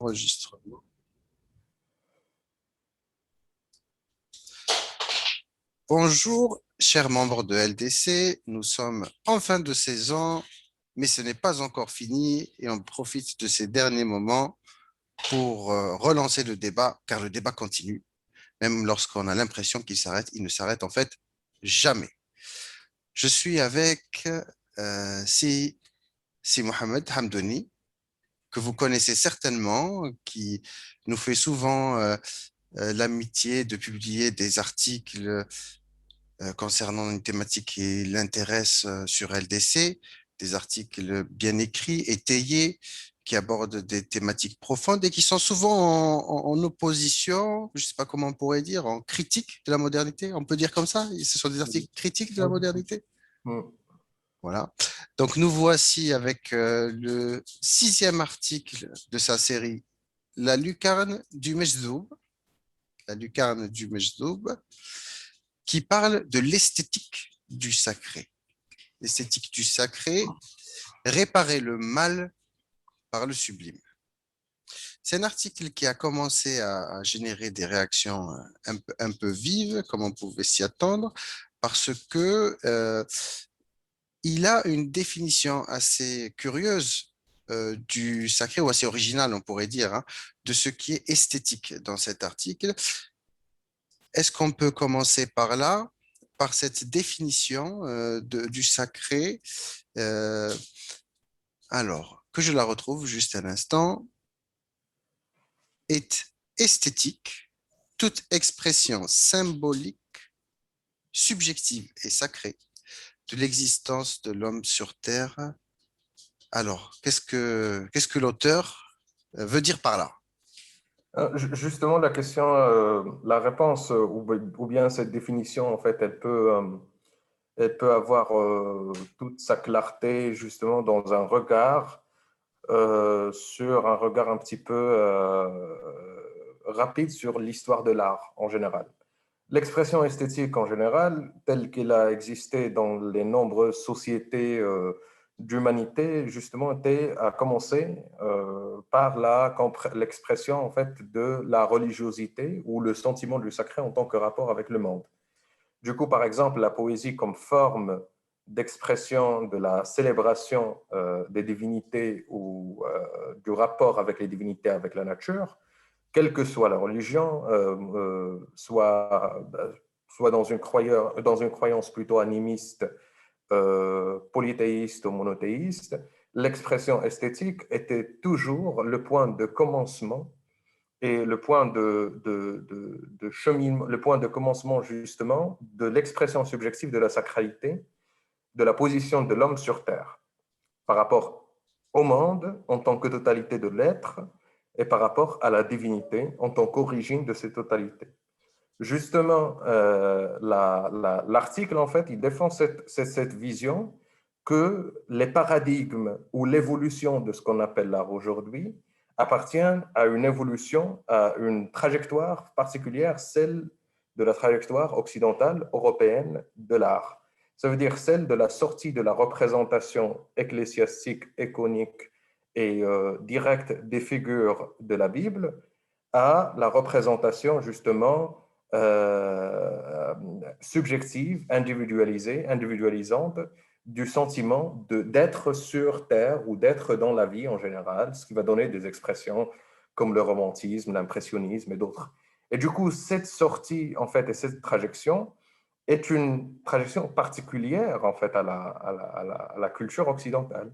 Enregistrement. Bonjour, chers membres de LDC. Nous sommes en fin de saison, mais ce n'est pas encore fini et on profite de ces derniers moments pour relancer le débat, car le débat continue. Même lorsqu'on a l'impression qu'il s'arrête, il ne s'arrête en fait jamais. Je suis avec Si Mohamed Hamdouni, que vous connaissez certainement, qui nous fait souvent l'amitié de publier des articles concernant une thématique qui l'intéresse sur LDC, des articles bien écrits, étayés, qui abordent des thématiques profondes et qui sont souvent en opposition, je ne sais pas comment on pourrait dire, en critique de la modernité. On peut dire comme ça? Ce sont des articles critiques de la modernité? Mm. Voilà. Donc, nous voici avec le 6e article de sa série, La lucarne du Mejdoub, la lucarne du Mejdoub, qui parle de l'esthétique du sacré. L'esthétique du sacré, réparer le mal par le sublime. C'est un article qui a commencé à générer des réactions un peu vives, comme on pouvait s'y attendre, parce que il a une définition assez curieuse du sacré, ou assez originale, on pourrait dire, hein, de ce qui est esthétique dans cet article. Est-ce qu'on peut commencer par là, par cette définition du sacré? Euh, alors, que je la retrouve juste un instant. Est esthétique toute expression symbolique, subjective et sacrée de l'existence de l'homme sur Terre. Alors, qu'est-ce que l'auteur veut dire par là? Justement, la question, la réponse, ou bien cette définition, en fait, elle peut avoir toute sa clarté justement dans un regard, sur un regard un petit peu rapide sur l'histoire de l'art en général. L'expression esthétique en général, telle qu'elle a existé dans les nombreuses sociétés d'humanité, justement, a commencé par l'expression en fait de la religiosité ou le sentiment du sacré en tant que rapport avec le monde. Du coup, par exemple, la poésie comme forme d'expression de la célébration des divinités ou du rapport avec les divinités, avec la nature, quelle que soit la religion, soit dans une croyance plutôt animiste, polythéiste ou monothéiste, l'expression esthétique était toujours le point de commencement et le point de cheminement, le point de commencement justement de l'expression subjective de la sacralité, de la position de l'homme sur Terre par rapport au monde en tant que totalité de l'être et par rapport à la divinité en tant qu'origine de cette totalité. Justement, l'article, en fait, il défend cette vision que les paradigmes ou l'évolution de ce qu'on appelle l'art aujourd'hui appartiennent à une évolution, à une trajectoire particulière, celle de la trajectoire occidentale européenne de l'art. Ça veut dire celle de la sortie de la représentation ecclésiastique, iconique et directe des figures de la Bible à la représentation justement subjective, individualisée, individualisante du sentiment d'être sur Terre ou d'être dans la vie en général, ce qui va donner des expressions comme le romantisme, l'impressionnisme et d'autres. Et du coup, cette sortie, en fait, et cette trajection est une trajection particulière, en fait, à la culture occidentale.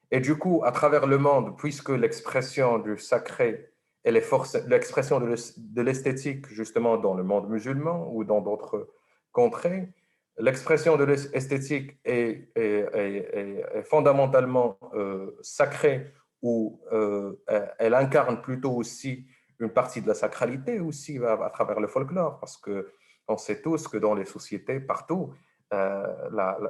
Et du coup, à travers le monde, puisque l'expression du sacré et l'expression de l'esthétique, justement, dans le monde musulman ou dans d'autres contrées, l'expression de l'esthétique est fondamentalement sacrée ou elle incarne plutôt aussi une partie de la sacralité aussi à travers le folklore, parce que on sait tous que dans les sociétés, partout,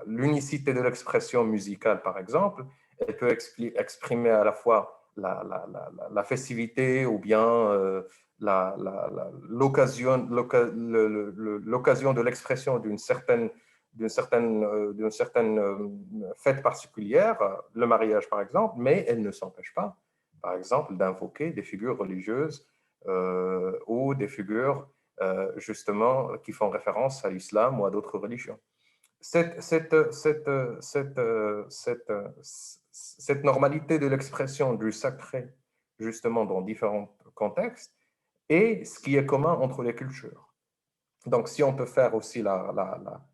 l'unicité de l'expression musicale, par exemple, elle peut exprimer à la fois la festivité ou bien l'occasion de l'expression d'une certaine fête particulière, le mariage par exemple, mais elle ne s'empêche pas par exemple, d'invoquer des figures religieuses ou des figures justement qui font référence à l'islam ou à d'autres religions. Cette, cette, cette, cette, cette, cette normalité de l'expression du sacré, justement, dans différents contextes, est ce qui est commun entre les cultures. Donc, si on peut faire aussi la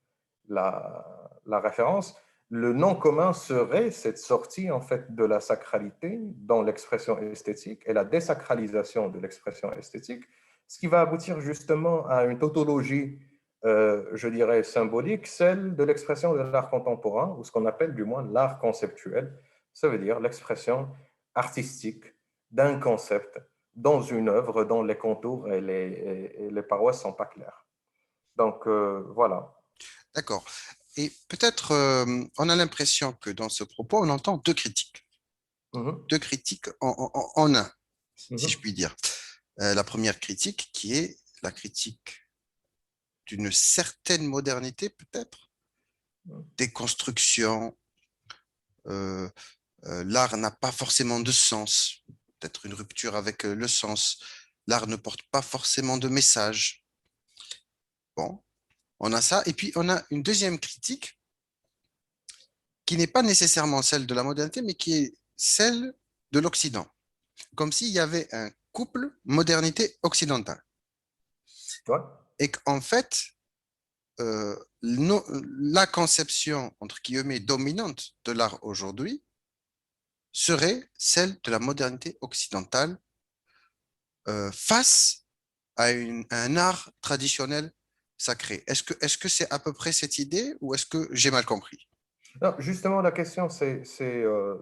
référence, le nom commun serait cette sortie en fait de la sacralité dans l'expression esthétique et la désacralisation de l'expression esthétique, ce qui va aboutir justement à une tautologie, je dirais, symbolique, celle de l'expression de l'art contemporain, ou ce qu'on appelle du moins l'art conceptuel. Ça veut dire l'expression artistique d'un concept dans une œuvre dont les contours et les parois ne sont pas clairs. Donc, voilà. D'accord. Et peut-être, on a l'impression que dans ce propos, on entend Mhm, deux critiques en un, si je mhm, puis dire. La première critique qui est la critique d'une certaine modernité, peut-être, déconstruction, euh, l'art n'a pas forcément de sens, peut-être une rupture avec le sens. L'art ne porte pas forcément de message. Bon, on a ça. Et puis, on a une deuxième critique qui n'est pas nécessairement celle de la modernité, mais qui est celle de l'Occident. Comme s'il y avait un couple modernité-occidentale. ouais. Et qu'en fait, euh, la conception, entre guillemets, dominante de l'art aujourd'hui serait celle de la modernité occidentale face à un art traditionnel sacré. Est-ce que c'est à peu près cette idée ou est-ce que j'ai mal compris? Non, justement, la question, c'est que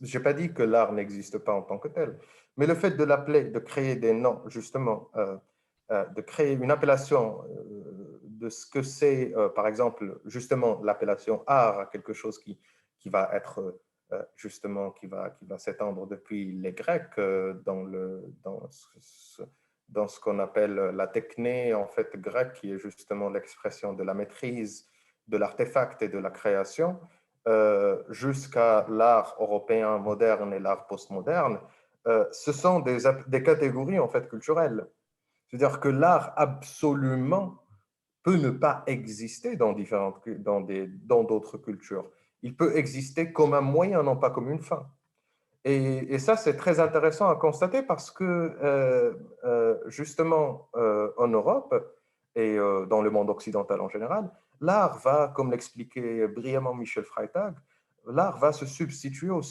je n'ai pas dit que l'art n'existe pas en tant que tel, mais le fait de l'appeler, de créer des noms, justement, de créer une appellation de ce que c'est, par exemple, justement, l'appellation art à quelque chose qui va être, justement, qui va s'étendre depuis les Grecs dans ce qu'on appelle la techné, en fait, grecque, qui est justement l'expression de la maîtrise de l'artefact et de la création, jusqu'à l'art européen moderne et l'art postmoderne, ce sont des catégories en fait culturelles. C'est-à-dire que l'art absolument peut ne pas exister dans d'autres cultures. Il peut exister comme un moyen, non pas comme une fin. Et ça, c'est très intéressant à constater parce que justement, en Europe et dans le monde occidental en général, l'art va, comme l'expliquait brillamment Michel Freytag, l'art va se substituer au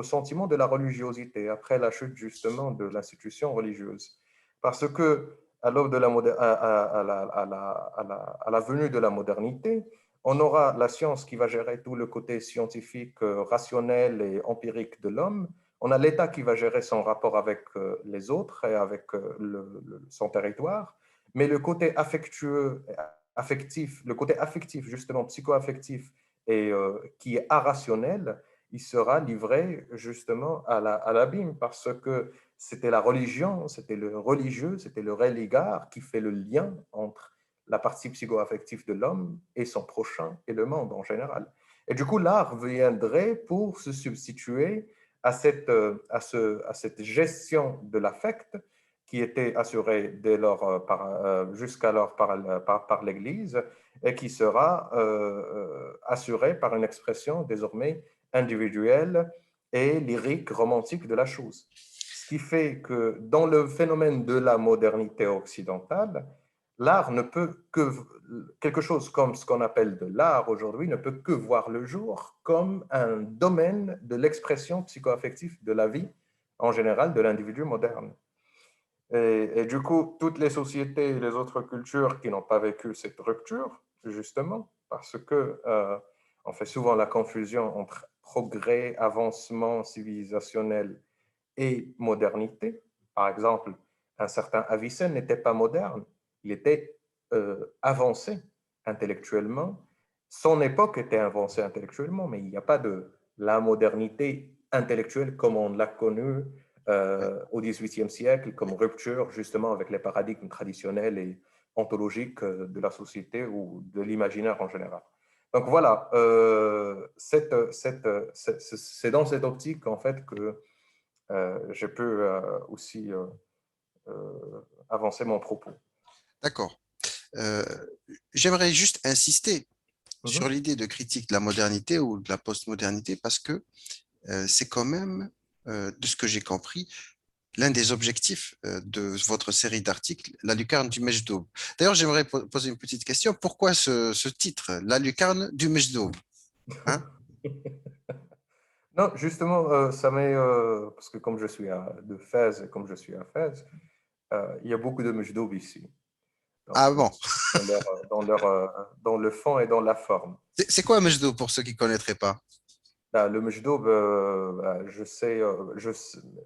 sentiment de la religiosité après la chute justement de l'institution religieuse. Parce que à l'aube de à la venue de la modernité, on aura la science qui va gérer tout le côté scientifique, rationnel et empirique de l'homme. On a l'État qui va gérer son rapport avec les autres et avec son territoire. Mais le côté affectif, le côté affectif, justement psycho-affectif, et qui est irrationnel, il sera livré justement à l'abîme parce que c'était la religion, c'était le religieux, c'était le religar qui fait le lien entre la partie psycho-affective de l'homme et son prochain et le monde en général. Et du coup, l'art viendrait pour se substituer à cette gestion de l'affect qui était assurée dès lors jusqu'alors par l'Église et qui sera assurée par une expression désormais individuelle et lyrique, romantique de la chose. Ce qui fait que dans le phénomène de la modernité occidentale, l'art ne peut que, quelque chose comme ce qu'on appelle de l'art aujourd'hui, ne peut que voir le jour comme un domaine de l'expression psychoaffective de la vie en général de l'individu moderne. Et du coup, toutes les sociétés et les autres cultures qui n'ont pas vécu cette rupture, justement, parce que on fait souvent la confusion entre progrès, avancement civilisationnel et modernité. Par exemple, un certain Avicenne n'était pas moderne, il était avancé intellectuellement. Son époque était avancée intellectuellement, mais il n'y a pas de la modernité intellectuelle comme on l'a connue Ouais. au XVIIIe siècle, comme rupture justement avec les paradigmes traditionnels et ontologiques de la société ou de l'imaginaire en général. Donc voilà, c'est dans cette optique en fait que je peux aussi avancer mon propos. D'accord. Euh, J'aimerais juste insister sur Mhm. l'idée de critique de la modernité ou de la postmodernité parce que c'est quand même, de ce que j'ai compris, l'un des objectifs de votre série d'articles, La lucarne du Mejdoub. D'ailleurs, j'aimerais poser une petite question. Pourquoi ce titre, La lucarne du Mejdoub? Hein? Non, justement, ça m'est parce que comme je suis de Fès et comme je suis à Fès, il y a beaucoup de Mejdoub ici. Ah Donc, bon, dans le fond et dans la forme. c'est quoi un Mejdoub pour ceux qui ne connaîtraient pas? Là, le Mejdoub, je sais,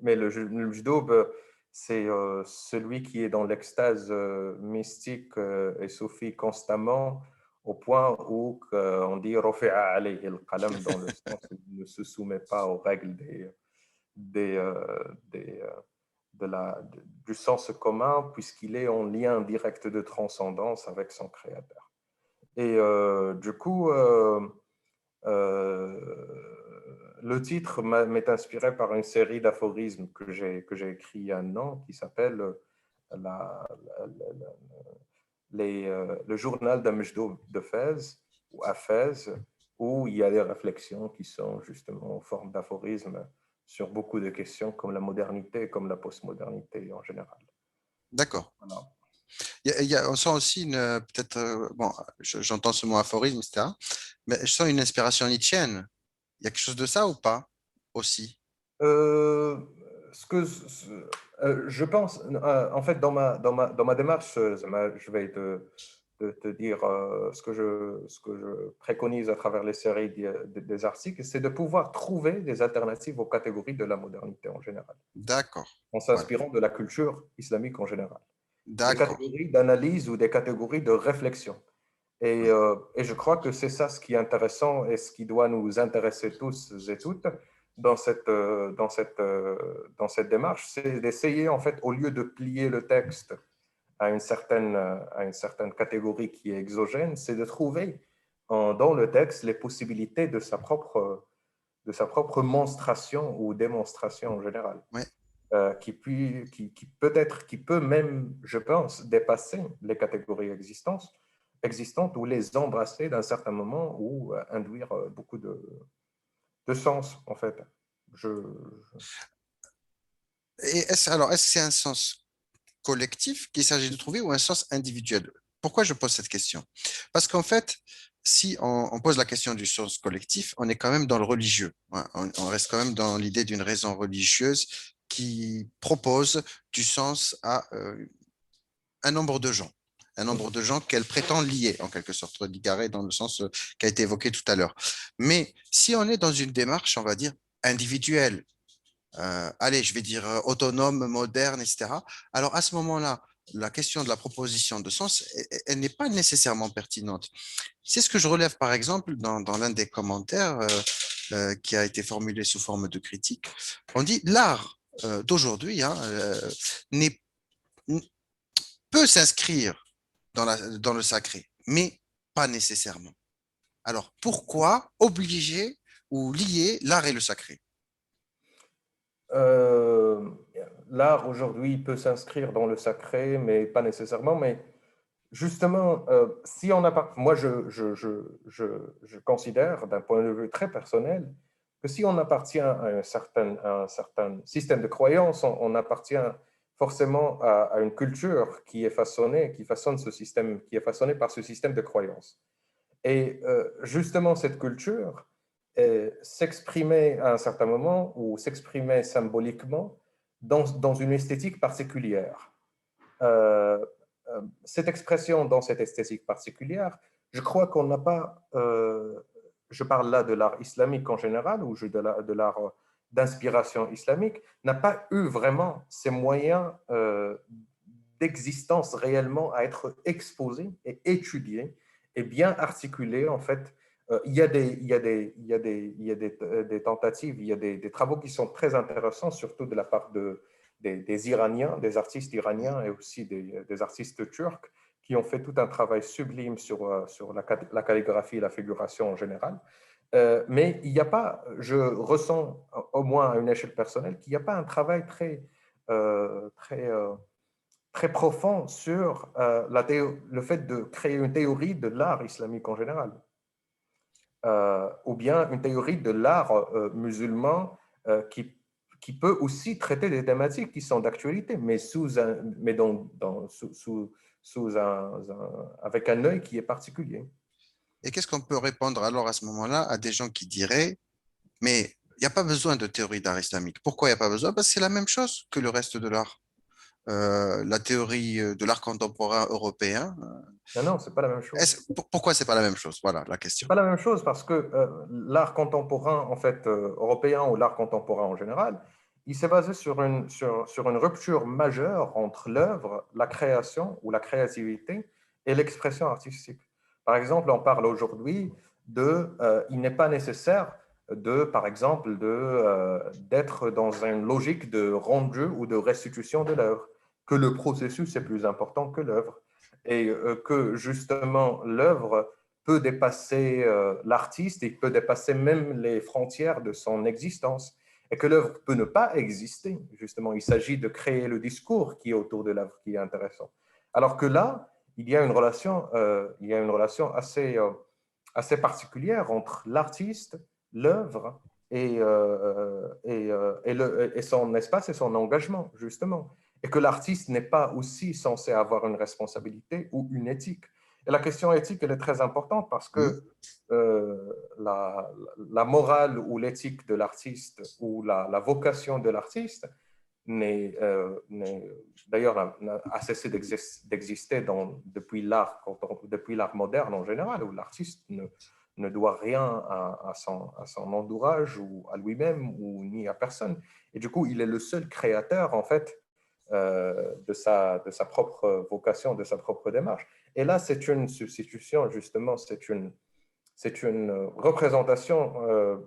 mais le Mejdoub, c'est celui qui est dans l'extase mystique et soufie constamment, au point où on dit Rafi'a alayhi al-qalam, dans le sens où il ne se soumet pas aux règles des, des, du sens commun, puisqu'il est en lien direct de transcendance avec son créateur. Et du coup, le titre m'est inspiré par une série d'aphorismes que j'ai écrit il y a un an qui s'appelle la, le journal d'un Mejdoub de Fès ou à Fès, où il y a des réflexions qui sont justement en forme d'aphorismes sur beaucoup de questions comme la modernité et comme la postmodernité en général. D'accord. Voilà. On sent aussi peut-être, bon, j'entends ce mot aphorisme, etc., mais je sens une inspiration nietzschéenne. Il y a quelque chose de ça ou pas aussi? Euh, ce que je pense, en fait, dans ma démarche, je vais te dire ce que je préconise à travers les séries des articles, c'est de pouvoir trouver des alternatives aux catégories de la modernité en général, D'accord. en Voilà. s'inspirant de la culture islamique en général. Des D'accord. catégories d'analyse ou des catégories de réflexion. Et je crois que c'est ça ce qui est intéressant et ce qui doit nous intéresser tous et toutes dans cette démarche, c'est d'essayer, en fait, au lieu de plier le texte à une certaine catégorie qui est exogène, c'est de trouver dans le texte les possibilités de sa propre monstration ou démonstration en général, Ouais. qui peut même, je pense, dépasser les catégories existantes ou les embrasser d'un certain moment ou induire beaucoup de sens, en fait. Et est-ce que c'est un sens collectif qu'il s'agit de trouver ou un sens individuel? Pourquoi je pose cette question? Parce qu'en fait, si on pose la question du sens collectif, on est quand même dans le religieux. Ouais, on reste quand même dans l'idée d'une raison religieuse qui propose du sens à un nombre de gens. Un nombre de gens qu'elle prétend lier, en quelque sorte, ligarer dans le sens qui a été évoqué tout à l'heure. Mais si on est dans une démarche, on va dire, individuelle, allez, je vais dire autonome, moderne, etc. Alors à ce moment-là, la question de la proposition de sens, elle n'est pas nécessairement pertinente. C'est ce que je relève par exemple dans l'un des commentaires qui a été formulé sous forme de critique. On dit l'art d'aujourd'hui hein, peut s'inscrire dans le sacré, mais pas nécessairement. Alors pourquoi obliger ou lier l'art et le sacré? Euh, L'art aujourd'hui peut s'inscrire dans le sacré, mais pas nécessairement. Mais justement, si on a moi je considère d'un point de vue très personnel que si on appartient à un certain système de croyance, on appartient forcément à une culture qui façonne ce système, qui est façonnée par ce système de croyance. Et justement, cette culture s'exprimait à un certain moment ou s'exprimait symboliquement dans une esthétique particulière. Euh, cette expression dans cette esthétique particulière, je crois qu'on n'a pas, je parle là de l'art islamique en général ou de l'art d'inspiration islamique, n'a pas eu vraiment ces moyens d'existence réellement à être exposés et étudiés et bien articulés en fait. Il y a des tentatives, il y a des travaux qui sont très intéressants, surtout de la part des Iraniens, des artistes iraniens et aussi des artistes turcs qui ont fait tout un travail sublime sur la calligraphie et la figuration en général. Mais il n'y a pas, je ressens au moins à une échelle personnelle, qu'il n'y a pas un travail très profond sur le fait de créer une théorie de l'art islamique en général, ou bien une théorie de l'art musulman qui peut aussi traiter des thématiques qui sont d'actualité, mais, avec un œil qui est particulier. Et qu'est-ce qu'on peut répondre alors à ce moment-là à des gens qui diraient, mais il n'y a pas besoin de théorie d'art islamique. Pourquoi il n'y a pas besoin? Parce que c'est la même chose que le reste de l'art. La théorie de l'art contemporain européen. Non, non, c'est pas la même chose. Pourquoi c'est pas la même chose? Voilà la C'est question. pas la même chose parce que l'art contemporain, en fait, européen ou l'art contemporain en général, il s'est basé sur une rupture majeure entre l'œuvre, la création ou la créativité et l'expression artistique. Par exemple, on parle aujourd'hui il n'est pas nécessaire par exemple, d'être dans une logique de rendu ou de restitution de l'œuvre, que le processus est plus important que l'œuvre et que justement l'œuvre peut dépasser l'artiste et peut dépasser même les frontières de son existence. Et que l'œuvre peut ne pas exister, justement. Il s'agit de créer le discours qui est autour de l'œuvre qui est intéressant. Alors que là, il y a une relation assez particulière entre l'artiste, l'œuvre et son espace et son engagement, justement. Et que l'artiste n'est pas aussi censé avoir une responsabilité ou une éthique. Et la question éthique, elle est très importante parce Hmm. que la morale ou l'éthique de l'artiste ou la vocation de l'artiste d'ailleurs n'a cessé d'exister depuis l'art moderne en général, où l'artiste ne doit rien à son entourage ou à lui-même ou ni à personne. Et du coup, il est le seul créateur, en fait, de sa propre vocation, de sa propre démarche. Et là, c'est une substitution, justement, c'est une représentation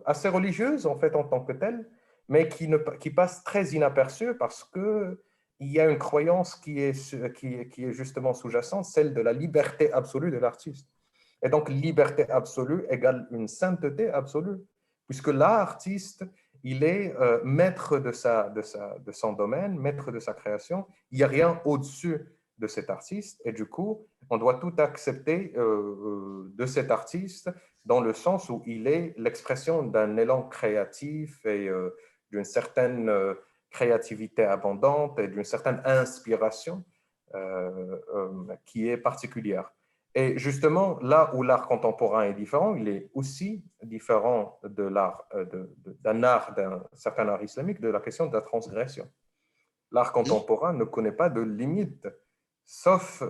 assez religieuse, en fait, en tant que telle, mais qui passe très inaperçue parce qu'il y a une croyance qui est justement sous-jacente, celle de la liberté absolue de l'artiste. Et donc, liberté absolue égale une sainteté absolue, puisque l'artiste, il est maître de son domaine, maître de sa création. Il n'y a rien au-dessus de cet artiste, et du coup, on doit tout accepter de cet artiste dans le sens où il est l'expression d'un élan créatif et d'une certaine créativité abondante et d'une certaine inspiration qui est particulière. Et justement, là où l'art contemporain est différent, il est aussi différent d'un certain art islamique, de la question de la transgression. L'art contemporain ne connaît pas de limite, sauf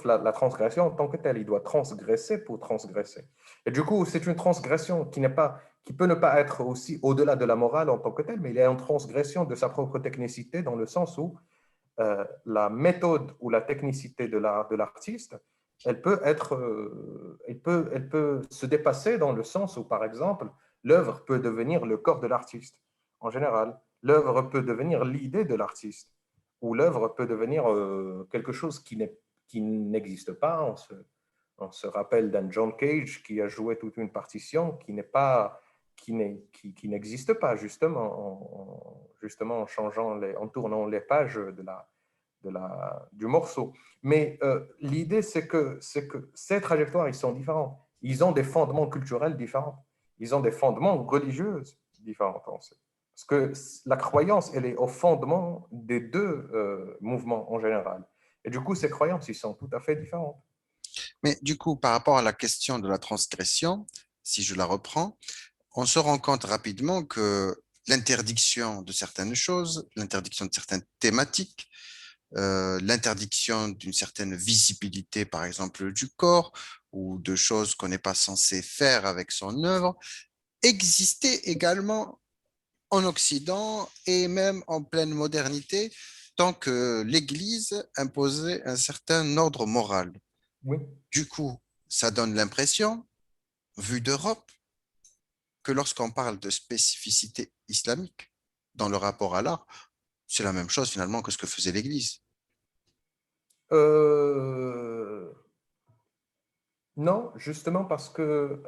la transgression en tant que telle. Il doit transgresser pour transgresser. Et du coup, c'est une transgression qui peut ne pas être aussi au-delà de la morale en tant que telle, mais il est en transgression de sa propre technicité dans le sens où la méthode ou la technicité de l'artiste, elle peut se dépasser dans le sens où, par exemple, l'œuvre peut devenir le corps de l'artiste. En général, l'œuvre peut devenir l'idée de l'artiste, ou l'œuvre peut devenir quelque chose qui n'existe pas. On se rappelle d'un John Cage qui a joué toute une partition qui n'existe pas, justement en tournant les pages du morceau. Mais l'idée, c'est que ces trajectoires, ils sont différents. Ils ont des fondements culturels différents. Ils ont des fondements religieux différents. Parce que la croyance, elle est au fondement des deux mouvements en général. Et du coup, ces croyances, ils sont tout à fait différentes. Mais du coup, par rapport à la question de la transgression, si je la reprends, on se rend compte rapidement que l'interdiction de certaines choses, l'interdiction de certaines thématiques, l'interdiction d'une certaine visibilité, par exemple, du corps ou de choses qu'on n'est pas censé faire avec son œuvre, existait également en Occident et même en pleine modernité, tant que l'Église imposait un certain ordre moral. Oui. Du coup, ça donne l'impression, vu d'Europe, que lorsqu'on parle de spécificité islamique dans le rapport à l'art, c'est la même chose finalement que ce que faisait l'Église. Euh, Non, justement parce que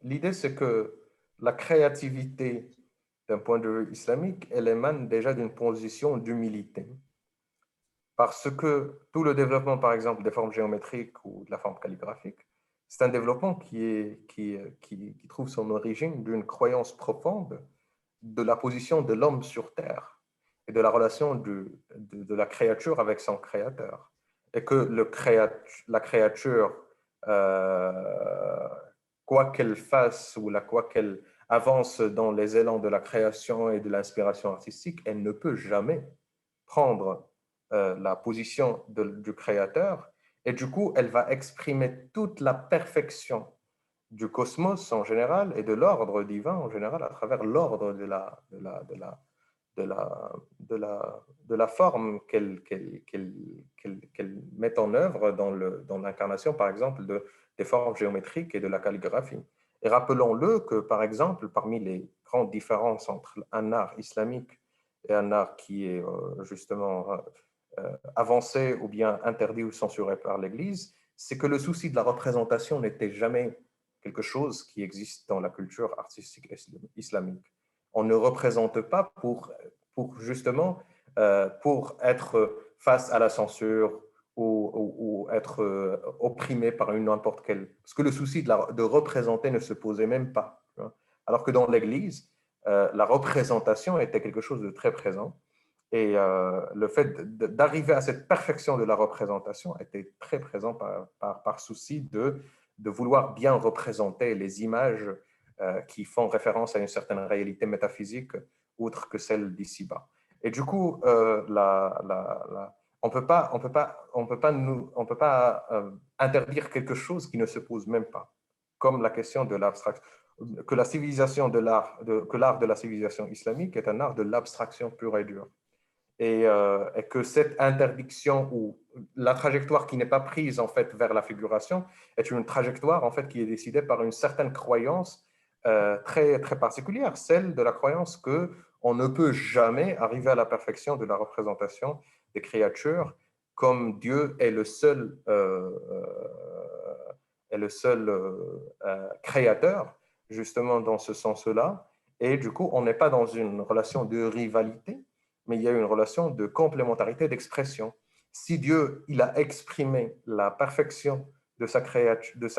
l'idée, c'est que la créativité, d'un point de vue islamique, elle émane déjà d'une position d'humilité. Parce que tout le développement, par exemple, des formes géométriques ou de la forme calligraphique, c'est un développement qui trouve son origine d'une croyance profonde de la position de l'homme sur Terre et de la relation de la créature avec son créateur. Et que la créature, euh, quoi qu'elle fasse ou quoi qu'elle avance dans les élans de la création et de l'inspiration artistique, elle ne peut jamais prendre la position du créateur et du coup, elle va exprimer toute la perfection du cosmos en général et de l'ordre divin en général à travers l'ordre de la forme qu'elle met en œuvre dans l'incarnation, par exemple, des formes géométriques et de la calligraphie. Et rappelons-le que, par exemple, parmi les grandes différences entre un art islamique et un art qui est justement avancé ou bien interdit ou censuré par l'Église, c'est que le souci de la représentation n'était jamais quelque chose qui existe dans la culture artistique islamique. On ne représente pas pour justement pour être face à la censure ou être opprimé par une n'importe quelle. Parce que le souci de représenter ne se posait même pas. Alors que dans l'Église, la représentation était quelque chose de très présent. Et le fait d'arriver à cette perfection de la représentation était très présent par souci de vouloir bien représenter les images qui font référence à une certaine réalité métaphysique autre que celle d'ici-bas. Et du coup, on peut pas, interdire quelque chose qui ne se pose même pas, comme la question de l'abstraction, que la civilisation que l'art de la civilisation islamique est un art de l'abstraction pure et dure et que cette interdiction ou la trajectoire qui n'est pas prise en fait vers la figuration est une trajectoire en fait qui est décidée par une certaine croyance très très particulière, celle de la croyance que on ne peut jamais arriver à la perfection de la représentation des créatures comme Dieu est le seul créateur justement dans ce sens-là et du coup on n'est pas dans une relation de rivalité mais il y a une relation de complémentarité d'expression. Si Dieu, il a exprimé la perfection de sa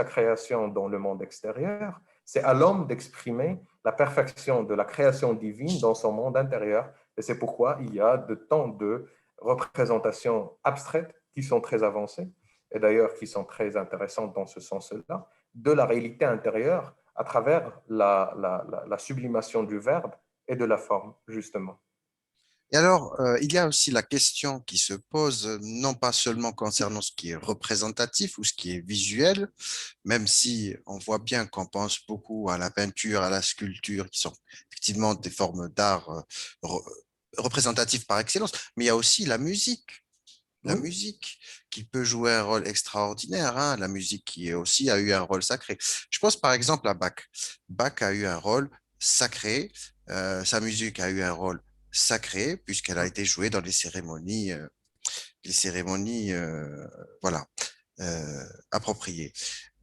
création dans le monde extérieur, c'est à l'homme d'exprimer la perfection de la création divine dans son monde intérieur. Et c'est pourquoi il y a de tant de représentations abstraites qui sont très avancées, et d'ailleurs qui sont très intéressantes dans ce sens-là, de la réalité intérieure à travers la sublimation du verbe et de la forme, justement. Et alors, il y a aussi la question qui se pose, non pas seulement concernant ce qui est représentatif ou ce qui est visuel, même si on voit bien qu'on pense beaucoup à la peinture, à la sculpture, qui sont effectivement des formes d'art re- représentatives par excellence, mais il y a aussi la musique. La Oui, musique qui peut jouer un rôle extraordinaire, hein, la musique qui aussi a eu un rôle sacré. Je pense par exemple à Bach. Bach a eu un rôle sacré, sa musique a eu un rôle sacré puisqu'elle a été jouée dans les cérémonies voilà, appropriées.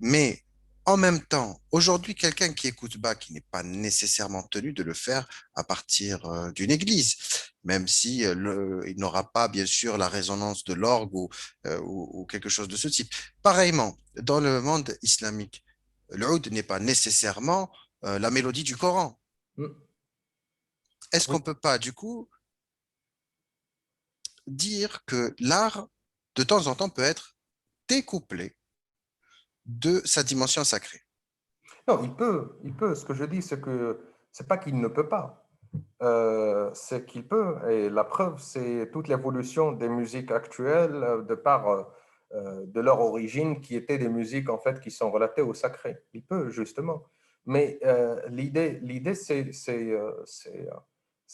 Mais en même temps, aujourd'hui, quelqu'un qui écoute Bach, qui n'est pas nécessairement tenu de le faire à partir d'une église, même si il n'aura pas, bien sûr, la résonance de l'orgue ou quelque chose de ce type. Pareillement, dans le monde islamique, l'oud n'est pas nécessairement la mélodie du Coran. Est-ce oui. qu'on peut pas, du coup, dire que l'art, de temps en temps, peut être découplé de sa dimension sacrée? Non, il peut. Ce que je dis, c'est que c'est pas qu'il ne peut pas, c'est qu'il peut. Et la preuve, c'est toute l'évolution des musiques actuelles de par de leur origine, qui étaient des musiques en fait qui sont relatées au sacré. Il peut justement. Mais l'idée,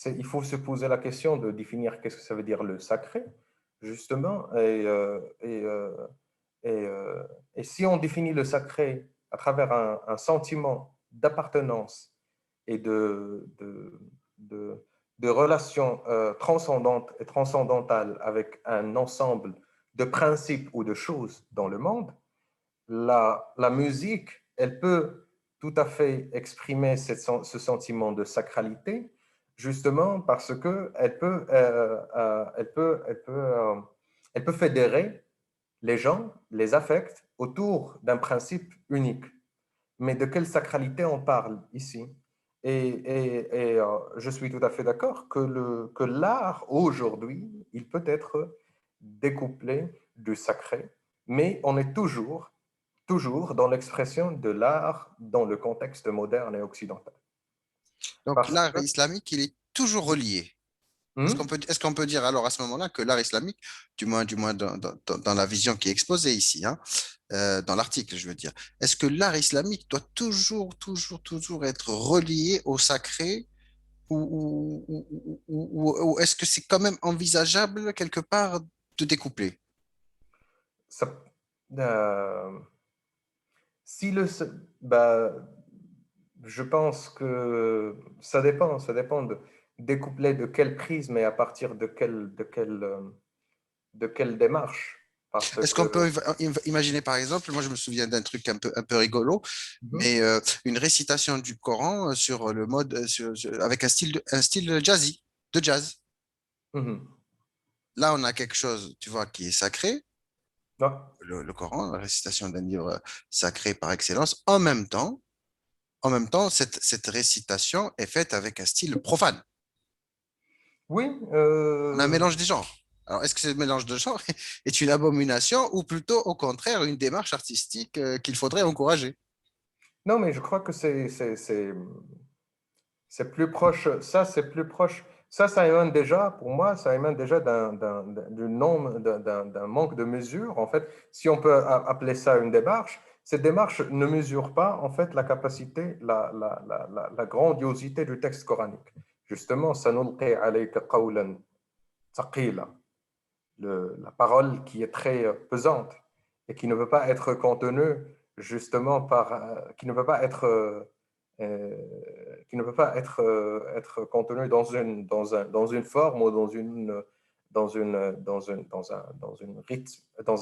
il faut se poser la question de définir qu'est-ce que ça veut dire le sacré, justement. Et si on définit le sacré à travers un sentiment d'appartenance et de, de relations transcendantes et transcendantales avec un ensemble de principes ou de choses dans le monde, la musique, elle peut tout à fait exprimer ce sentiment de sacralité, justement parce que elle peut fédérer les gens, les affects, autour d'un principe unique. Mais de quelle sacralité on parle ici? Je suis tout à fait d'accord que l'art, aujourd'hui, il peut être découplé du sacré, mais on est toujours dans l'expression de l'art dans le contexte moderne et occidental. Donc, Parce l'art que, islamique, il est toujours relié. hmm, Est-ce qu'on peut dire alors à ce moment-là que l'art islamique, du moins dans la vision qui est exposée ici, hein, dans l'article, je veux dire, est-ce que l'art islamique doit toujours être relié au sacré ou est-ce que c'est quand même envisageable quelque part de découpler? ça, euh, si le, bah, je pense que ça dépend de découpler de quel prisme et à partir de quelle démarche. Parce Est-ce qu'on que, peut imaginer, par exemple, moi je me souviens d'un truc un peu rigolo, mhm, mais une récitation du Coran sur le mode, avec un style jazzy, de jazz. mhm. Là, on a quelque chose, tu vois, qui est sacré, Ouais. le Coran, la récitation d'un livre sacré par excellence. En même temps, cette récitation est faite avec un style profane. Oui, On a un mélange des genres. Alors, est-ce que ce mélange de genres est une abomination ou plutôt, au contraire, une démarche artistique qu'il faudrait encourager? non, mais je crois que c'est plus proche, ça c'est plus proche, ça émane déjà, pour moi, ça émane déjà d'un manque de mesure. En fait, si on peut appeler ça une démarche, cette démarche ne mesure pas en fait la capacité, la grandiosité du texte coranique. Justement, sanulqi alayka qawlan thaqila, la parole qui est très pesante et qui ne peut pas être contenue justement qui ne peut pas être être contenue dans une forme ou dans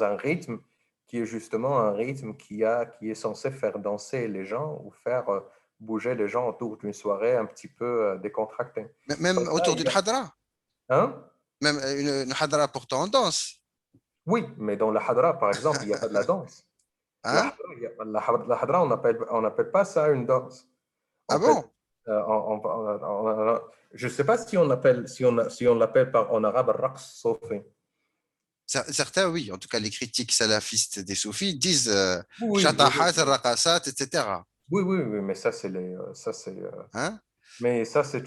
un rythme qui est justement un rythme qui est censé faire danser les gens ou faire bouger les gens autour d'une soirée un petit peu décontractée. Même Donc là, autour d'une hadra, hein? même une hadra pourtant en danse. Oui, mais dans la hadra, par exemple, il n'y a pas de la danse. La Hein? hadra, la hadra, on n'appelle pas ça une danse. Ah En fait, bon? je ne sais pas si on appelle, si on l'appelle en arabe raqs sofi. Certains, oui. En tout cas, les critiques salafistes des soufis disent Oui, oui, shatahat, oui, raqasat, etc. oui, oui, oui, mais ça c'est les, ça c'est, Hein? mais c'est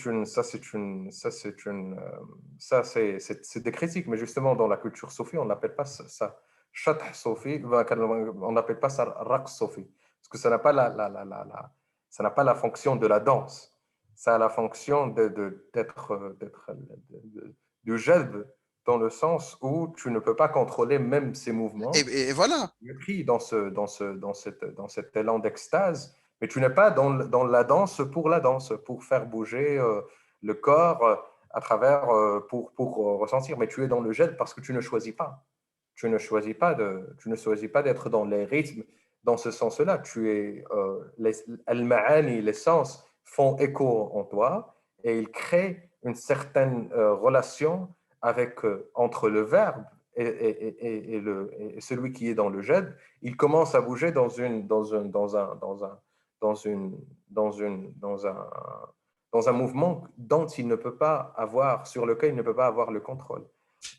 des critiques. Mais justement, dans la culture soufie, on n'appelle pas ça shatah sofi, on n'appelle pas ça raqs sofi, parce que ça n'a pas ça n'a pas la fonction de la danse. Ça a la fonction du jalb, dans le sens où tu ne peux pas contrôler même ces Et, mouvements. et voilà. Tu es pris dans cet élan d'extase, mais tu n'es pas dans la danse, pour faire bouger le corps à travers, pour ressentir, mais tu es dans le gel parce que tu ne choisis pas. Tu ne choisis pas d'être dans les rythmes dans ce sens-là. Les sens font écho en toi et ils créent une certaine relation entre le verbe et celui qui est dans le jet. Il commence à bouger dans un mouvement sur lequel il ne peut pas avoir le contrôle.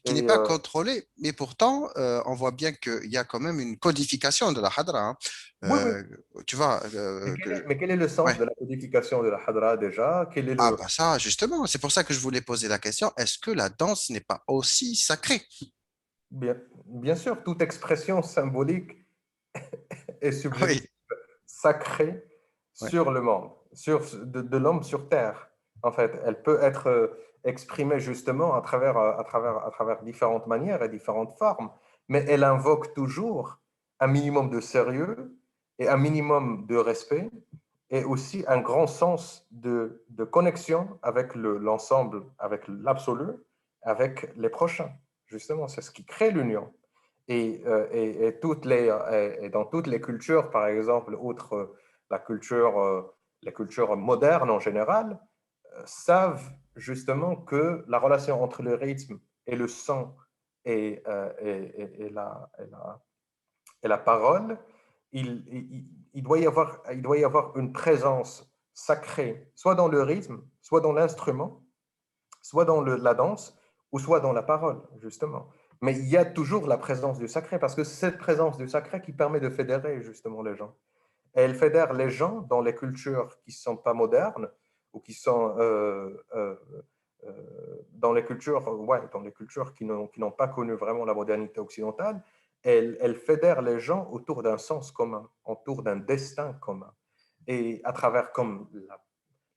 Qui n'est Et pas contrôlé, mais pourtant, on voit bien qu'il y a quand même une codification de la hadra, hein. oui, oui. Euh, Tu vois, Mais quel est le ouais. sens de la codification de la hadra déjà? Quel est Ah le... bah ça, justement, c'est pour ça que je voulais poser la question, est-ce que la danse n'est pas aussi sacrée? Bien sûr, toute expression symbolique est Oui, subjective, sacrée ouais. sur le monde, de l'homme sur Terre. En fait, elle peut être exprimée justement à travers différentes manières et différentes formes, mais elle invoque toujours un minimum de sérieux et un minimum de respect et aussi un grand sens de connexion avec l'ensemble, avec l'absolu, avec les prochains. Justement, c'est ce qui crée l'union. Et dans toutes les cultures, par exemple, outre la culture, les cultures modernes en général, savent justement que la relation entre le rythme et le son et la parole, il doit y avoir une présence sacrée, soit dans le rythme, soit dans l'instrument, soit dans la danse, ou soit dans la parole, justement. Mais il y a toujours la présence du sacré, parce que c'est cette présence du sacré qui permet de fédérer justement les gens. Et elle fédère les gens dans les cultures qui ne sont pas modernes, ou qui sont euh, dans les cultures qui n'ont pas connu vraiment la modernité occidentale. Elle fédère les gens autour d'un sens commun, autour d'un destin commun. Et à travers, comme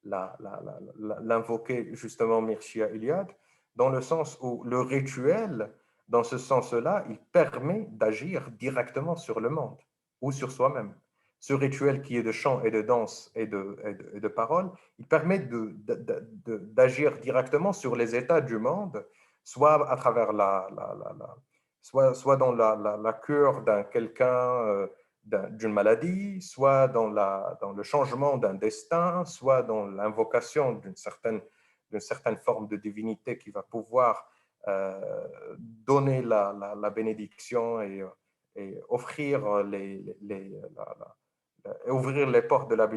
l'invoquait justement Mircea Eliade, dans le sens où le rituel, dans ce sens-là, il permet d'agir directement sur le monde ou sur soi-même. Ce rituel qui est de chant et de danse et de parole, il permet d'agir directement sur les états du monde, soit à travers soit dans la cure d'un quelqu'un d'une maladie, soit dans le changement d'un destin, soit dans l'invocation d'une certaine forme de divinité qui va pouvoir donner la bénédiction et offrir ouvrir les portes de la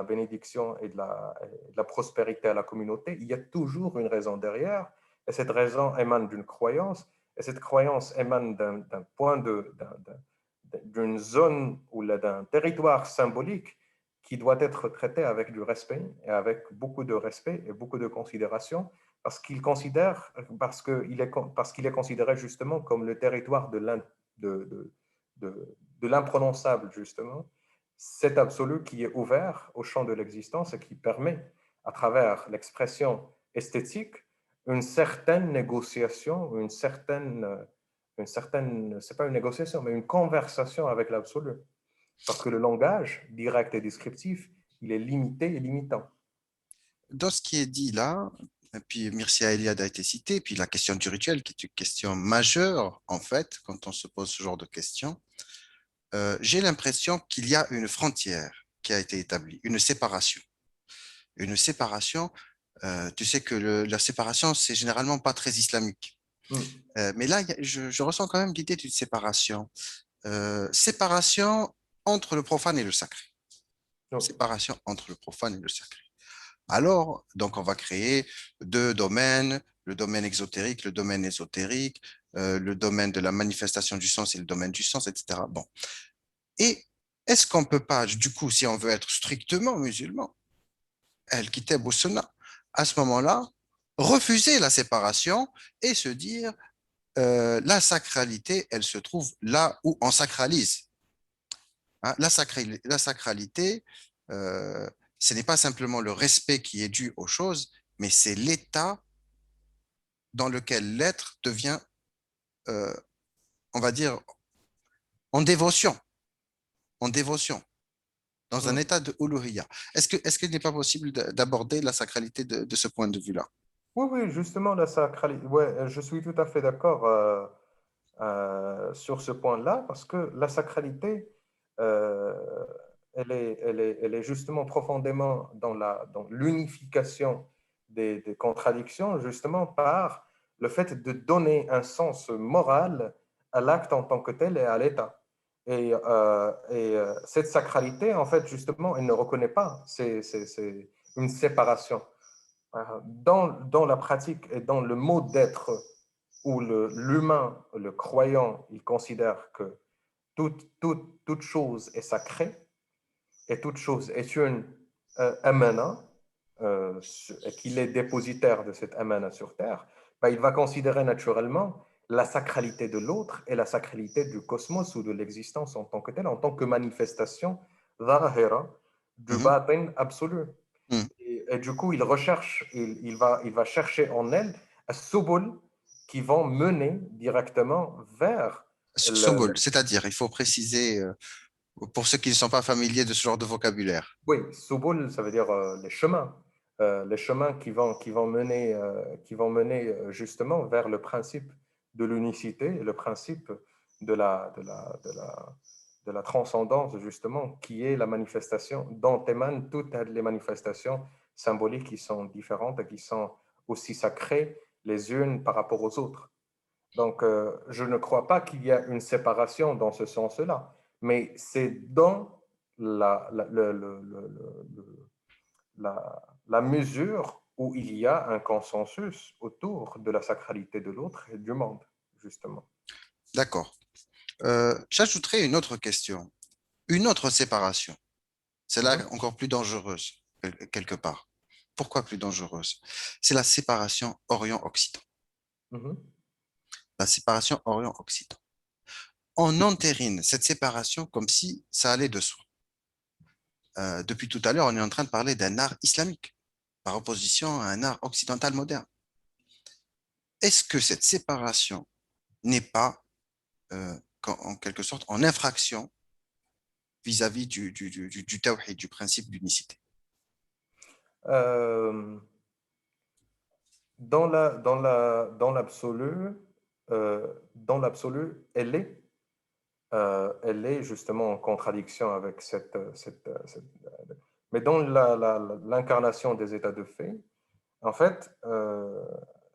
bénédiction et de la prospérité à la communauté. Il y a toujours une raison derrière, et cette raison émane d'une croyance, et cette croyance émane d'un point d'une zone ou d'un territoire symbolique qui doit être traité avec du respect et avec beaucoup de respect et beaucoup de considération parce qu'il est considéré justement comme le territoire de l'imprononçable justement, cet absolu qui est ouvert au champ de l'existence et qui permet à travers l'expression esthétique une certaine négociation, c'est pas une négociation, mais une conversation avec l'absolu. Parce que le langage direct et descriptif, il est limité et limitant. Dans ce qui est dit là, et puis Mircea Eliade a été cité, puis la question du rituel, qui est une question majeure, en fait, quand on se pose ce genre de questions, j'ai l'impression qu'il y a une frontière qui a été établie, une séparation. Une séparation, tu sais que la séparation, c'est généralement pas très islamique. Mm. Mais là, je ressens quand même l'idée d'une séparation. Séparation entre le profane et le sacré. Oui. Séparation entre le profane et le sacré. Alors, donc, on va créer deux domaines, le domaine exotérique, le domaine ésotérique, le domaine de la manifestation du sens et le domaine du sens, etc. Bon. Et est-ce qu'on ne peut pas, du coup, si on veut être strictement musulman, al-Kitab ou Sunnah, à ce moment-là, refuser la séparation et se dire la sacralité, elle se trouve là où on sacralise. Hein, la sacralité, euh, ce n'est pas simplement le respect qui est dû aux choses, mais c'est l'état dans lequel l'être devient, euh, on va dire, en dévotion, en dévotion, dans un Mm. état de uluhiyya. Est-ce qu'il n'est pas possible d'aborder la sacralité de ce point de vue-là? Oui, oui, justement, la sacralité. Ouais, je suis tout à fait d'accord sur ce point-là, parce que la sacralité, euh, elle est justement profondément dans l'unification des contradictions, justement par le fait de donner un sens moral à l'acte en tant que tel et à l'état. Cette sacralité, en fait, justement, elle ne reconnaît pas. C'est une séparation. Dans la pratique et dans le mode d'être où l'humain, le croyant, il considère que toute chose est sacrée et toute chose est une amana, et qu'il est dépositaire de cette amana sur terre, ben, il va considérer naturellement la sacralité de l'autre et la sacralité du cosmos ou de l'existence en tant que telle, en tant que manifestation zahira du Mhm, batin absolu. mhm. Et du coup, il va chercher en elle un subul qui vont mener directement vers Sobol, c'est-à-dire, il faut préciser pour ceux qui ne sont pas familiers de ce genre de vocabulaire. oui, subul, ça veut dire les chemins qui vont mener justement vers le principe de l'unicité et le principe de la transcendance, justement, qui est la manifestation, dont émanent toutes les manifestations symboliques qui sont différentes et qui sont aussi sacrées les unes par rapport aux autres. Donc, je ne crois pas qu'il y a une séparation dans ce sens-là, mais c'est dans la mesure où il y a un consensus autour de la sacralité de l'autre et du monde, justement. D'accord. J'ajouterai une autre question, une autre séparation. Celle-là Mhm, encore plus dangereuse, quelque part. Pourquoi plus dangereuse? C'est la séparation Orient-Occident. mhm, La séparation Orient-Occident. On entérine cette séparation comme si ça allait de soi. Depuis tout à l'heure, on est en train de parler d'un art islamique, par opposition à un art occidental moderne. Est-ce que cette séparation n'est pas, en quelque sorte, en infraction vis-à-vis du tawhid, du principe d'unicité? Euh, l'absolu, dans l'absolu, elle est justement en contradiction avec mais dans l'incarnation des états de fait, en fait,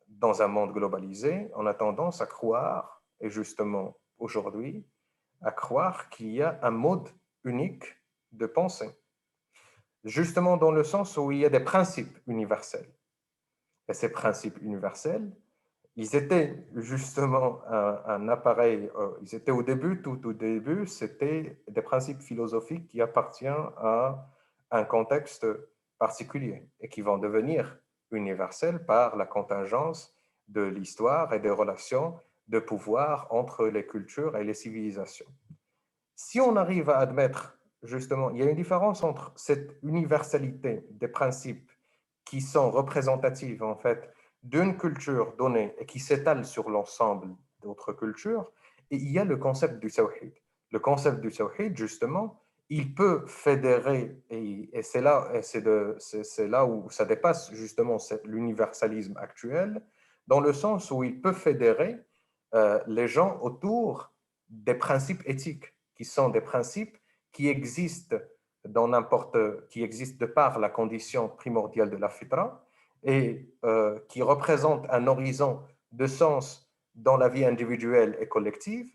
dans un monde globalisé, on a tendance à croire, et justement aujourd'hui, à croire qu'il y a un mode unique de pensée, justement dans le sens où il y a des principes universels. Et ces principes universels, ils étaient justement un appareil, ils étaient au début, tout au début, c'était des principes philosophiques qui appartiennent à un contexte particulier et qui vont devenir universels par la contingence de l'histoire et des relations de pouvoir entre les cultures et les civilisations. Si on arrive à admettre, justement, il y a une différence entre cette universalité des principes qui sont représentatifs, en fait, d'une culture donnée et qui s'étale sur l'ensemble d'autres cultures, et il y a le concept du tawhid. Le concept du tawhid, justement, il peut fédérer, et c'est là, c'est là où ça dépasse justement l'universalisme actuel, dans le sens où il peut fédérer les gens autour des principes éthiques qui sont des principes qui existent qui existent de par la condition primordiale de la fitra et qui représentent un horizon de sens dans la vie individuelle et collective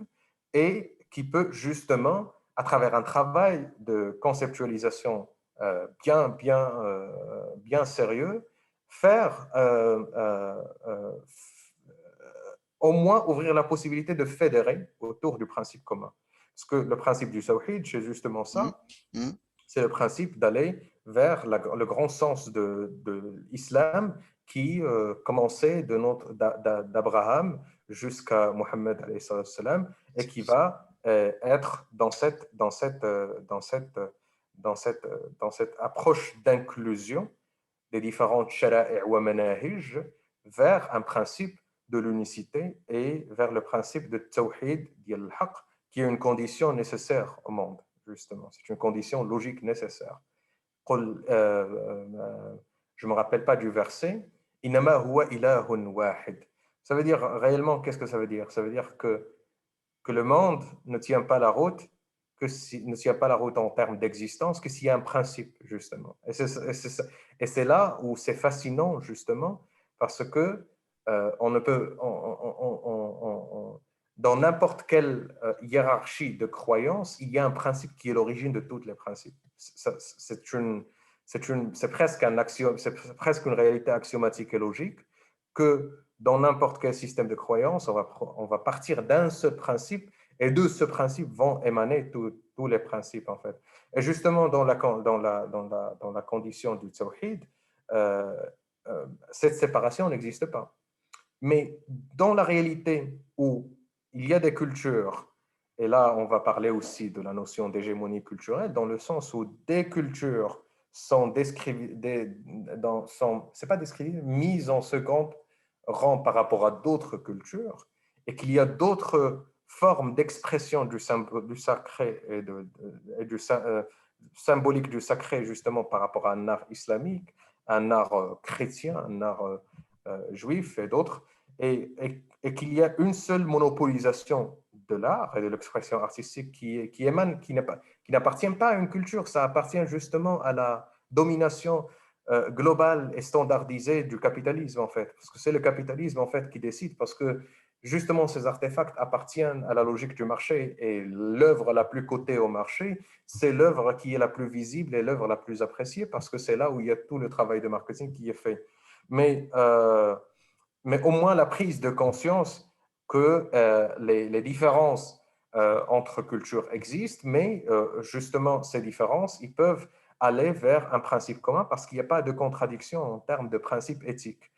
et qui peut justement, à travers un travail de conceptualisation bien sérieux, faire au moins ouvrir la possibilité de fédérer autour du principe commun. Parce que le principe du tawhid, c'est justement Hmm, ça, hmm. c'est le principe d'aller vers le grand sens de l'islam qui commençait d'Abraham jusqu'à Mohammed et qui va être dans cette approche d'inclusion des différentes shara'i' wa manahij vers un principe de l'unicité et vers le principe de tawhid diyal al-haq, qui est une condition nécessaire au monde, justement. C'est une condition logique nécessaire. Je ne me rappelle pas du verset. Innama huwa ilahun wahid. Ça veut dire, réellement, qu'est-ce que ça veut dire? Ça veut dire que le monde ne tient pas la route, ne tient pas la route en termes d'existence, que s'il y a un principe, justement. Et c'est là où c'est fascinant, justement, parce que on ne peut, dans n'importe quelle hiérarchie de croyances, il y a un principe qui est l'origine de tous les principes. C'est presque un axiome, c'est presque une réalité axiomatique et logique que dans n'importe quel système de croyance, on va partir d'un seul principe et de ce principe vont émaner tous les principes, en fait. Et justement, dans la condition du tawhid, euh, cette séparation n'existe pas. Mais dans la réalité où il y a des cultures, et là, on va parler aussi de la notion d'hégémonie culturelle, dans le sens où des cultures sont c'est pas décrites, mises en second rang par rapport à d'autres cultures, et qu'il y a d'autres formes d'expression du sacré et du symbolique du sacré, justement par rapport à un art islamique, un art chrétien, un art juif et d'autres, et qu'il y a une seule monopolisation de l'art et de l'expression artistique qui n'appartient pas à une culture, ça appartient justement à la domination globale et standardisée du capitalisme, en fait. Parce que c'est le capitalisme, en fait, qui décide, parce que justement, ces artefacts appartiennent à la logique du marché et l'œuvre la plus cotée au marché, c'est l'œuvre qui est la plus visible et l'œuvre la plus appréciée parce que c'est là où il y a tout le travail de marketing qui est fait. Mais, euh, mais au moins la prise de conscience que les différences entre cultures existent, mais justement, ces différences, ils peuvent aller vers un principe commun parce qu'il n'y a pas de contradiction en termes de principe éthique.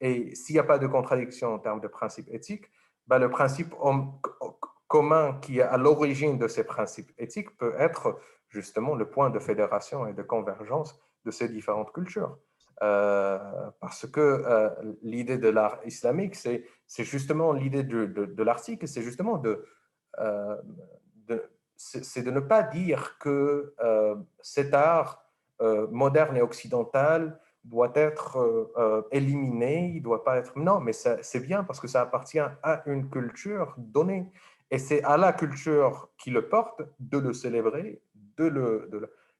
Et s'il n'y a pas de contradiction en termes de principe éthique, ben le principe commun qui est à l'origine de ces principes éthiques peut être justement le point de fédération et de convergence de ces différentes cultures. Parce que l'idée de l'art islamique, c'est justement l'idée de l'article, c'est justement euh, c'est de ne pas dire que cet art moderne et occidental doit être éliminé, il doit pas être... Non, mais c'est bien parce que ça appartient à une culture donnée. Et c'est à la culture qui le porte de le célébrer,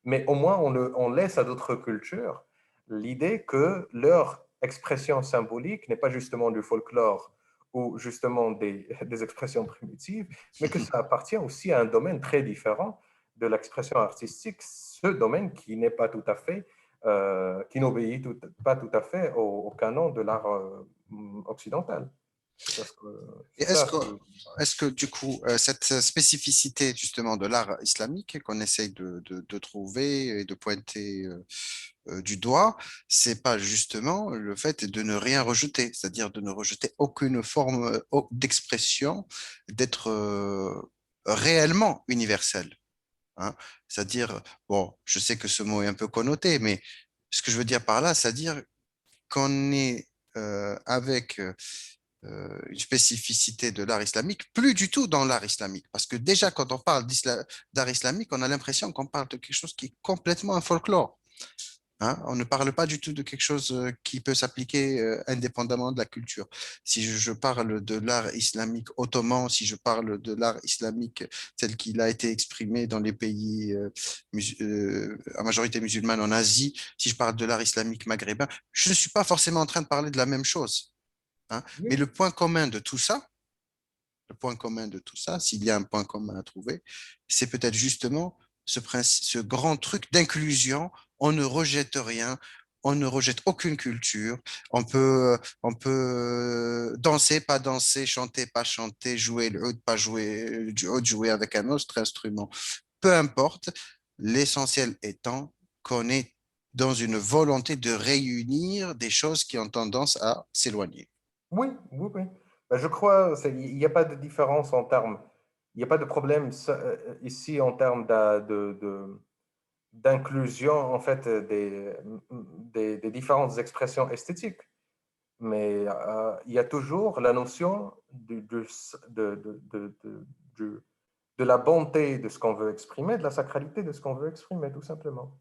mais au moins on laisse à d'autres cultures l'idée que leur expression symbolique n'est pas justement du folklore ou justement des expressions primitives, mais que ça appartient aussi à un domaine très différent de l'expression artistique, ce domaine qui n'est pas tout à fait qui n'obéit pas tout à fait au canon de l'art occidental. Et C'est ça. est-ce que du coup, cette spécificité justement de l'art islamique qu'on essaye de trouver et de pointer du doigt, c'est pas justement le fait de ne rien rejeter, c'est-à-dire de ne rejeter aucune forme d'expression, d'être réellement universel, hein. C'est-à-dire, bon, je sais que ce mot est un peu connoté, mais ce que je veux dire par là, c'est-à-dire qu'on est avec une spécificité de l'art islamique, plus du tout dans l'art islamique. Parce que déjà, quand on parle d'art islamique, on a l'impression qu'on parle de quelque chose qui est complètement un folklore, hein. On ne parle pas du tout de quelque chose qui peut s'appliquer indépendamment de la culture. Si je parle de l'art islamique ottoman, si je parle de l'art islamique tel qu'il a été exprimé dans les pays à majorité musulmane en Asie, si je parle de l'art islamique maghrébin, je ne suis pas forcément en train de parler de la même chose, hein. Mais Oui, le point commun de tout ça, le point commun de tout ça, s'il y a un point commun à trouver, c'est peut-être justement ce grand truc d'inclusion. On ne rejette rien, on ne rejette aucune culture. On peut danser, pas danser, chanter, pas chanter, jouer le oud, pas jouer du oud, jouer avec un autre instrument. Peu importe, l'essentiel étant qu'on est dans une volonté de réunir des choses qui ont tendance à s'éloigner. oui, oui, oui. Ben, je crois il n'y a pas de différence en termes, il n'y a pas de problème ici en termes d'inclusion en fait des différentes expressions esthétiques. Mais il y a toujours la notion de la bonté de ce qu'on veut exprimer, de la sacralité de ce qu'on veut exprimer, tout simplement.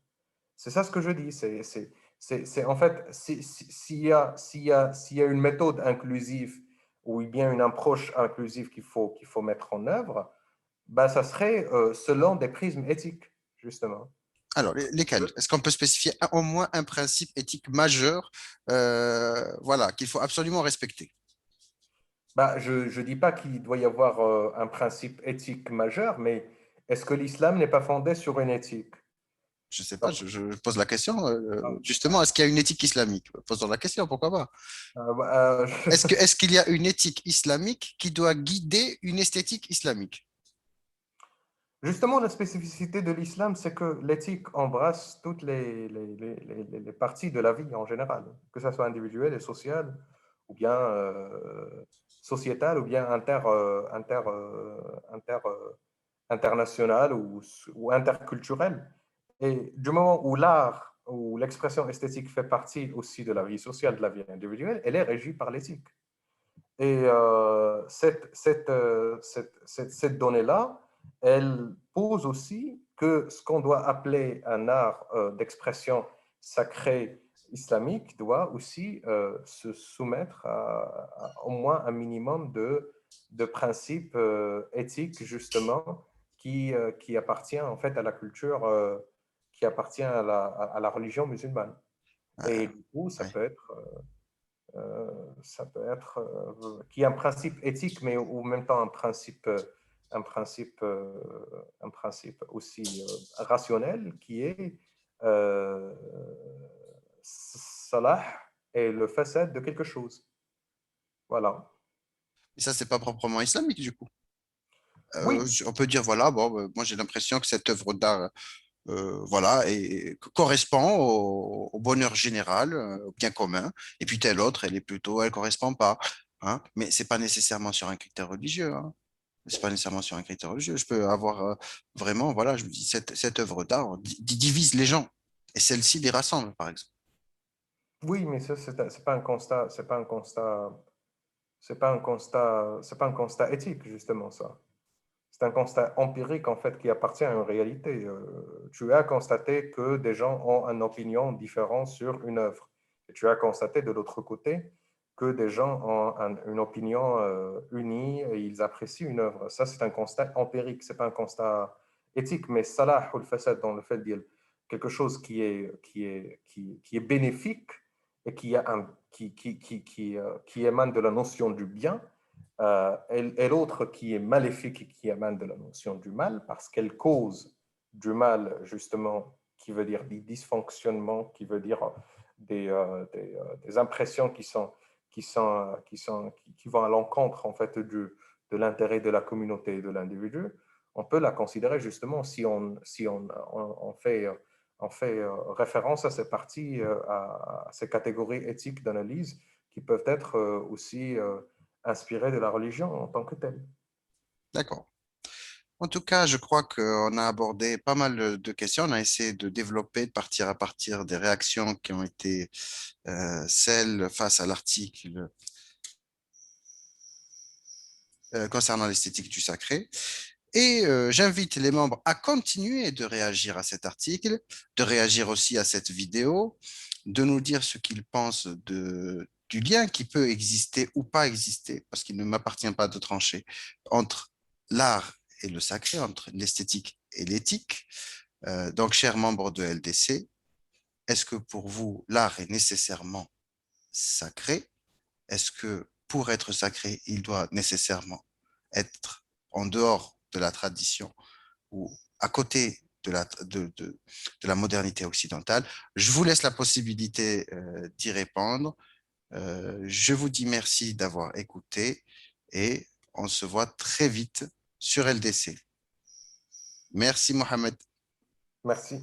C'est ça ce que je dis. En fait, s'il y a une méthode inclusive ou bien une approche inclusive qu'il faut mettre en œuvre, ben, ça serait selon des prismes éthiques, justement. Alors, lesquels? Est-ce qu'on peut spécifier au moins un principe éthique majeur, voilà, qu'il faut absolument respecter? Ben, je ne dis pas qu'il doit y avoir un principe éthique majeur, mais est-ce que l'islam n'est pas fondé sur une éthique? Je ne sais pas, Donc, je pose la question. euh, Justement, est-ce qu'il y a une éthique islamique? Posons la question, pourquoi pas? euh, Est-ce qu'il y a une éthique islamique qui doit guider une esthétique islamique? Justement, la spécificité de l'islam, c'est que l'éthique embrasse toutes les parties de la vie en général, que ce soit individuelle et sociale, ou bien sociétale, ou bien internationale ou interculturelle. Et du moment où l'art ou l'expression esthétique fait partie aussi de la vie sociale, de la vie individuelle, elle est régie par l'éthique. Et cette donnée-là, elle pose aussi que ce qu'on doit appeler un art d'expression sacrée islamique doit aussi se soumettre à au moins un minimum de principes éthiques, justement, qui appartient en fait à la culture, qui appartient à la religion musulmane. Et du coup, Ouais. ça peut être qui est un principe éthique, mais en même temps un principe, un principe aussi rationnel qui est euh, salah et le facet de quelque chose. Voilà. Et ça, c'est pas proprement islamique, du coup. Oui, On peut dire, voilà, bon, moi j'ai l'impression que cette œuvre d'art, voilà, correspond au bonheur général, au bien commun. Et puis telle autre, elle correspond pas. Hein, mais c'est pas nécessairement sur un critère religieux. Hein. C'est pas nécessairement sur un critère religieux. Je peux avoir vraiment, voilà, je me dis, cette œuvre d'art divise les gens. Et celle-ci les rassemble, par exemple. oui, mais ça, c'est pas un constat, c'est pas un constat, c'est pas un constat éthique, justement, ça. C'est un constat empirique, en fait, qui appartient à une réalité. Tu as constaté que des gens ont une opinion différente sur une œuvre. Et tu as constaté de l'autre côté que des gens ont une opinion unie et ils apprécient une œuvre. Ça, c'est un constat empirique, c'est pas un constat éthique. Mais salah ou le fasad, dans le fait de dire quelque chose qui est bénéfique et qui émane de la notion du bien, et l'autre qui est maléfique et qui émane de la notion du mal, parce qu'elle cause du mal, justement, qui veut dire des dysfonctionnements, qui veut dire des impressions qui vont à l'encontre, en fait, de l'intérêt de la communauté et de l'individu. On peut la considérer, justement, si on fait référence à ces parties, à ces catégories éthiques d'analyse qui peuvent être aussi inspiré de la religion en tant que telle. D'accord. En tout cas, je crois qu'on a abordé pas mal de questions. On a essayé de développer, de partir à partir des réactions qui ont été celles face à l'article concernant l'esthétique du sacré. Et j'invite les membres à continuer de réagir à cet article, de réagir aussi à cette vidéo, de nous dire ce qu'ils pensent du lien qui peut exister ou pas exister, parce qu'il ne m'appartient pas de trancher, entre l'art et le sacré, entre l'esthétique et l'éthique. Donc, chers membres de LDC, est-ce que pour vous, l'art est nécessairement sacré? Est-ce que pour être sacré, il doit nécessairement être en dehors de la tradition ou à côté de la modernité occidentale? Je vous laisse la possibilité d'y répondre. Je vous dis merci d'avoir écouté et on se voit très vite sur LDC. Merci Mohamed. Merci.